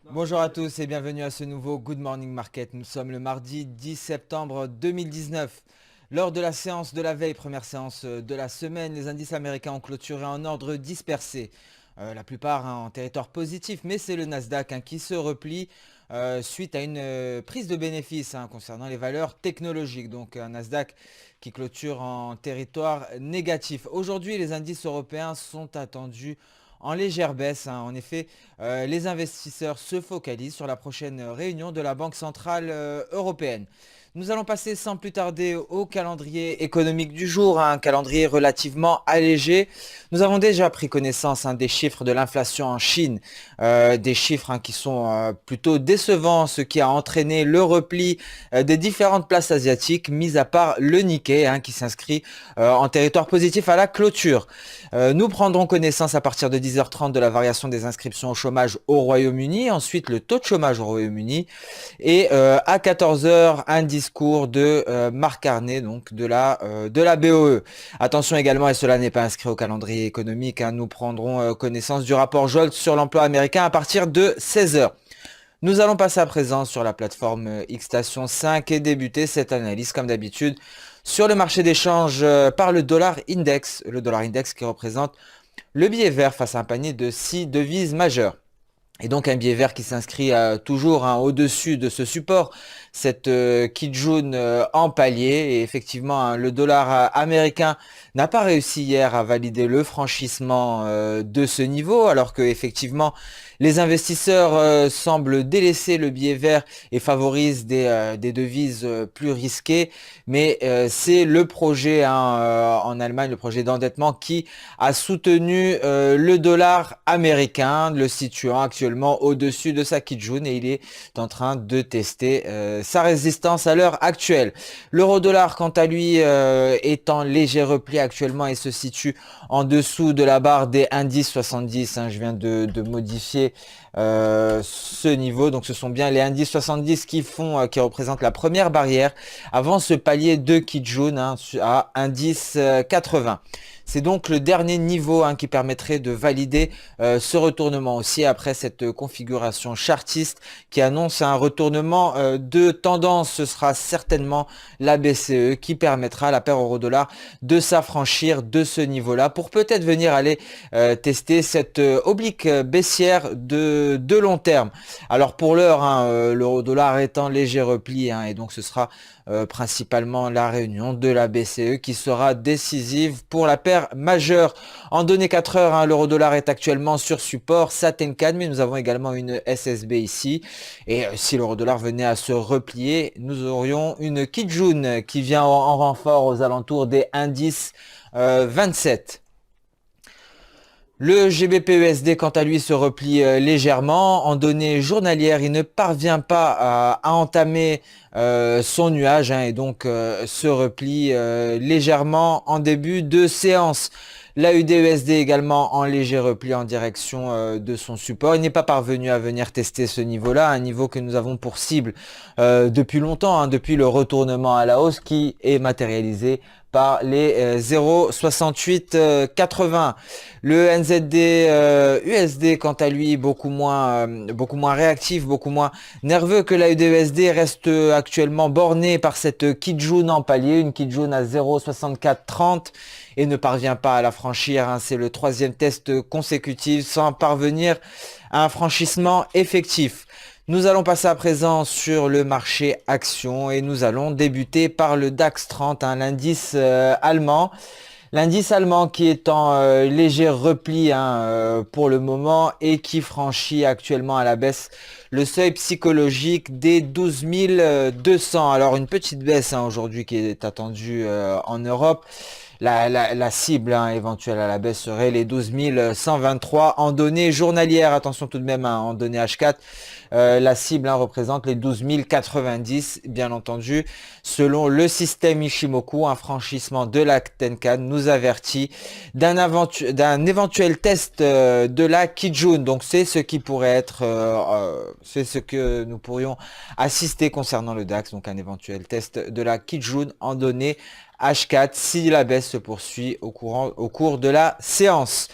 Bonjour à tous et bienvenue à ce nouveau Good Morning Market. Nous sommes le mardi 10 septembre 2019. Lors de la séance de la veille, première séance de la semaine, les indices américains ont clôturé en ordre dispersé. La plupart en territoire positif, mais c'est le Nasdaq qui se replie suite à une prise de bénéfices concernant les valeurs technologiques. Donc un Nasdaq qui clôture en territoire négatif. Aujourd'hui, les indices européens sont attendus en légère baisse. En effet, les investisseurs se focalisent sur la prochaine réunion de la Banque Centrale Européenne. Nous allons passer sans plus tarder au calendrier économique du jour, un calendrier relativement allégé. Nous avons déjà pris connaissance des chiffres de l'inflation en Chine, des chiffres qui sont plutôt décevants, ce qui a entraîné le repli des différentes places asiatiques, mis à part le Nikkei qui s'inscrit en territoire positif à la clôture. Nous prendrons connaissance à partir de 10h30 de la variation des inscriptions au chômage au Royaume-Uni, ensuite le taux de chômage au Royaume-Uni et à 14h un discours de Marc Carney, donc de la BOE. Attention également, et cela n'est pas inscrit au calendrier économique, nous prendrons connaissance du rapport Jolt sur l'emploi américain à partir de 16h. Nous allons passer à présent sur la plateforme Xstation 5 et débuter cette analyse comme d'habitude sur le marché d'échange par le dollar index qui représente le billet vert face à un panier de 6 devises majeures. Et donc un billet vert qui s'inscrit toujours au-dessus de ce support, cette Kijun en palier. Et effectivement, le dollar américain n'a pas réussi hier à valider le franchissement de ce niveau, alors que effectivement les investisseurs semblent délaisser le billet vert et favorisent des devises plus risquées. Mais c'est le projet en Allemagne, le projet d'endettement qui a soutenu le dollar américain, le situant actuellement au-dessus de sa Kijun et il est en train de tester sa résistance à l'heure actuelle. L'euro-dollar, quant à lui, est en léger repli actuellement et se situe en dessous de la barre des 1,1070. Je viens de modifier ce niveau. Donc ce sont bien les indices 70 qui représentent la première barrière avant ce palier de Kijun à indice 80. C'est donc le dernier niveau qui permettrait de valider ce retournement aussi après cette configuration chartiste qui annonce un retournement de tendance. Ce sera certainement la BCE qui permettra à la paire euro-dollar de s'affranchir de ce niveau-là pour peut-être venir aller tester cette oblique baissière de long terme. Alors pour l'heure, l'euro-dollar est en léger repli et donc ce sera principalement la réunion de la BCE qui sera décisive pour la paire majeure. En données 4 heures, l'euro-dollar est actuellement sur support Satenkan, mais nous avons également une SSB ici. Et si l'euro-dollar venait à se replier, nous aurions une Kijun qui vient en renfort aux alentours des indices 27. Le GBP-USD, quant à lui, se replie légèrement. En données journalières, il ne parvient pas à entamer son nuage et donc se replie légèrement en début de séance. L'AUD-USD également en léger repli en direction de son support. Il n'est pas parvenu à venir tester ce niveau-là, un niveau que nous avons pour cible depuis longtemps, depuis le retournement à la hausse qui est matérialisé par les 0,6880. Le NZD USD, quant à lui, beaucoup moins réactif, beaucoup moins nerveux que la USD, reste actuellement borné par cette Kijun en palier, une Kijun à 0,6430 et ne parvient pas à la franchir. C'est le troisième test consécutif sans parvenir à un franchissement effectif. Nous allons passer à présent sur le marché action et nous allons débuter par le DAX 30, l'indice allemand. L'indice allemand qui est en léger repli pour le moment et qui franchit actuellement à la baisse le seuil psychologique des 12 200. Alors une petite baisse aujourd'hui qui est attendue en Europe. La cible éventuelle à la baisse serait les 12 123 en données journalières. Attention tout de même en données H4. La cible représente les 12 090, bien entendu. Selon le système Ishimoku, un franchissement de la Tenkan nous avertit d'un éventuel test de la Kijun. Donc c'est ce qui pourrait être, c'est ce que nous pourrions assister concernant le DAX. Donc un éventuel test de la Kijun en données H4 si la baisse se poursuit au cours de la séance.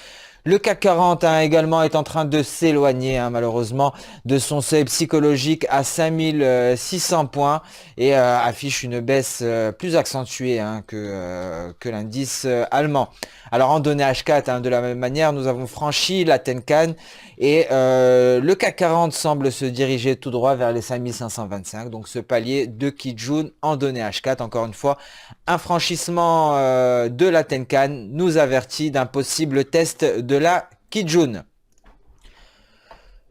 Le CAC 40 hein, également est en train de s'éloigner malheureusement de son seuil psychologique à 5600 points et affiche une baisse plus accentuée que l'indice allemand. Alors en données H4, de la même manière, nous avons franchi la Tenkan et le CAC 40 semble se diriger tout droit vers les 5525, donc ce palier de Kijun en données H4. Encore une fois, un franchissement de la Tenkan nous avertit d'un possible test de la Kijun.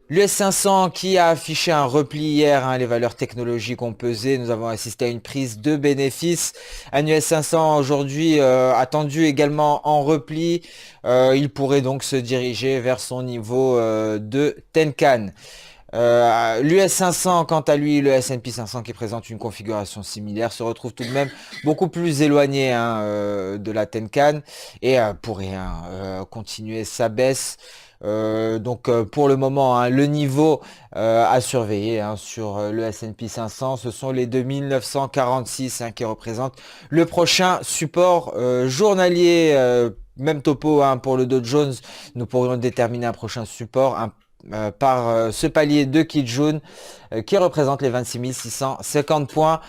L'US 500 qui a affiché un repli hier, les valeurs technologiques ont pesé, nous avons assisté à une prise de bénéfices. Un US 500 aujourd'hui attendu également en repli, il pourrait donc se diriger vers son niveau de Tenkan. L'US 500, quant à lui, le S&P 500 qui présente une configuration similaire, se retrouve tout de même beaucoup plus éloigné de la Tenkan et pourrait continuer sa baisse. Donc pour le moment, le niveau à surveiller sur le S&P 500, ce sont les 2946 qui représentent le prochain support journalier. Même topo pour le Dow Jones, nous pourrions déterminer un prochain support par ce palier de Kijun qui représente les 26 650 points.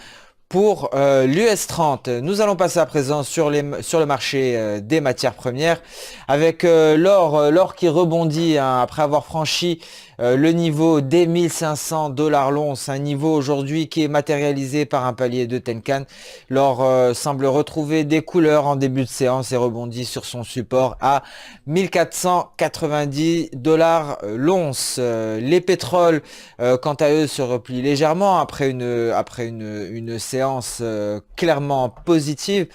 Pour l'US 30, nous allons passer à présent sur le marché des matières premières avec l'or qui rebondit après avoir franchi le niveau des 1500 dollars l'once, un niveau aujourd'hui qui est matérialisé par un palier de Tenkan. L'or semble retrouver des couleurs en début de séance et rebondit sur son support à 1490 dollars l'once. Les pétroles, quant à eux, se replient légèrement après une séance clairement positive.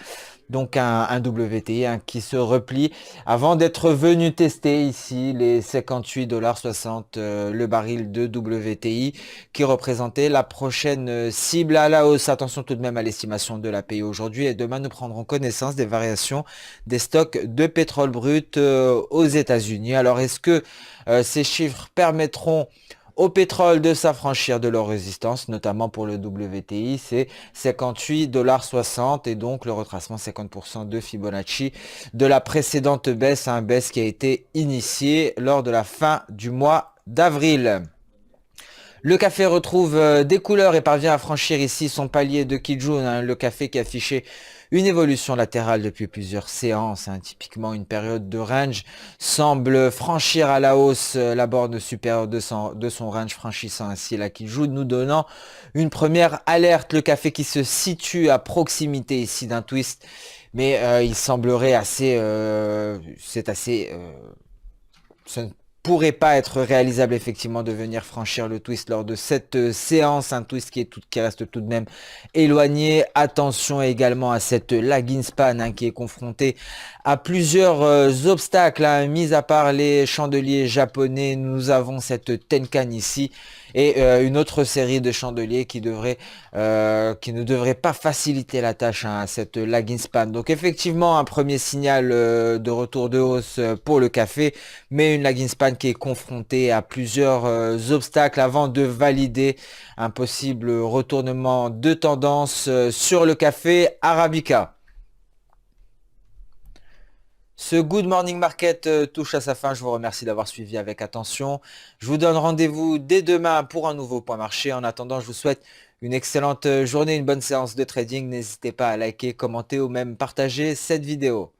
Donc un WTI qui se replie avant d'être venu tester ici les 58,60 $ le baril de WTI qui représentait la prochaine cible à la hausse. Attention tout de même à l'estimation de l'API aujourd'hui et demain nous prendrons connaissance des variations des stocks de pétrole brut aux États-Unis. Alors est-ce que ces chiffres permettront au pétrole de s'affranchir de leur résistance, notamment pour le WTI, c'est 58,60 $ et donc le retracement 50% de Fibonacci de la précédente baisse, baisse qui a été initiée lors de la fin du mois d'avril. Le café retrouve des couleurs et parvient à franchir ici son palier de Kijun, le café qui affichait une évolution latérale depuis plusieurs séances, typiquement une période de range, semble franchir à la hausse la borne supérieure de son range, franchissant ainsi la Kijun, nous donnant une première alerte. Le café qui se situe à proximité ici d'un twist, mais il semblerait ce ne pourrait pas être réalisable effectivement de venir franchir le twist lors de cette séance, un twist qui reste tout de même éloigné. Attention également à cette lagging span qui est confrontée à plusieurs obstacles, mis à part les chandeliers japonais, nous avons cette Tenkan ici et une autre série de chandeliers qui ne devrait pas faciliter la tâche à cette lagging span. Donc effectivement un premier signal de retour de hausse pour le café, mais une lagging span qui est confrontée à plusieurs obstacles avant de valider un possible retournement de tendance sur le café Arabica. Ce Good Morning Market touche à sa fin. Je vous remercie d'avoir suivi avec attention. Je vous donne rendez-vous dès demain pour un nouveau point marché. En attendant, je vous souhaite une excellente journée, une bonne séance de trading. N'hésitez pas à liker, commenter ou même partager cette vidéo.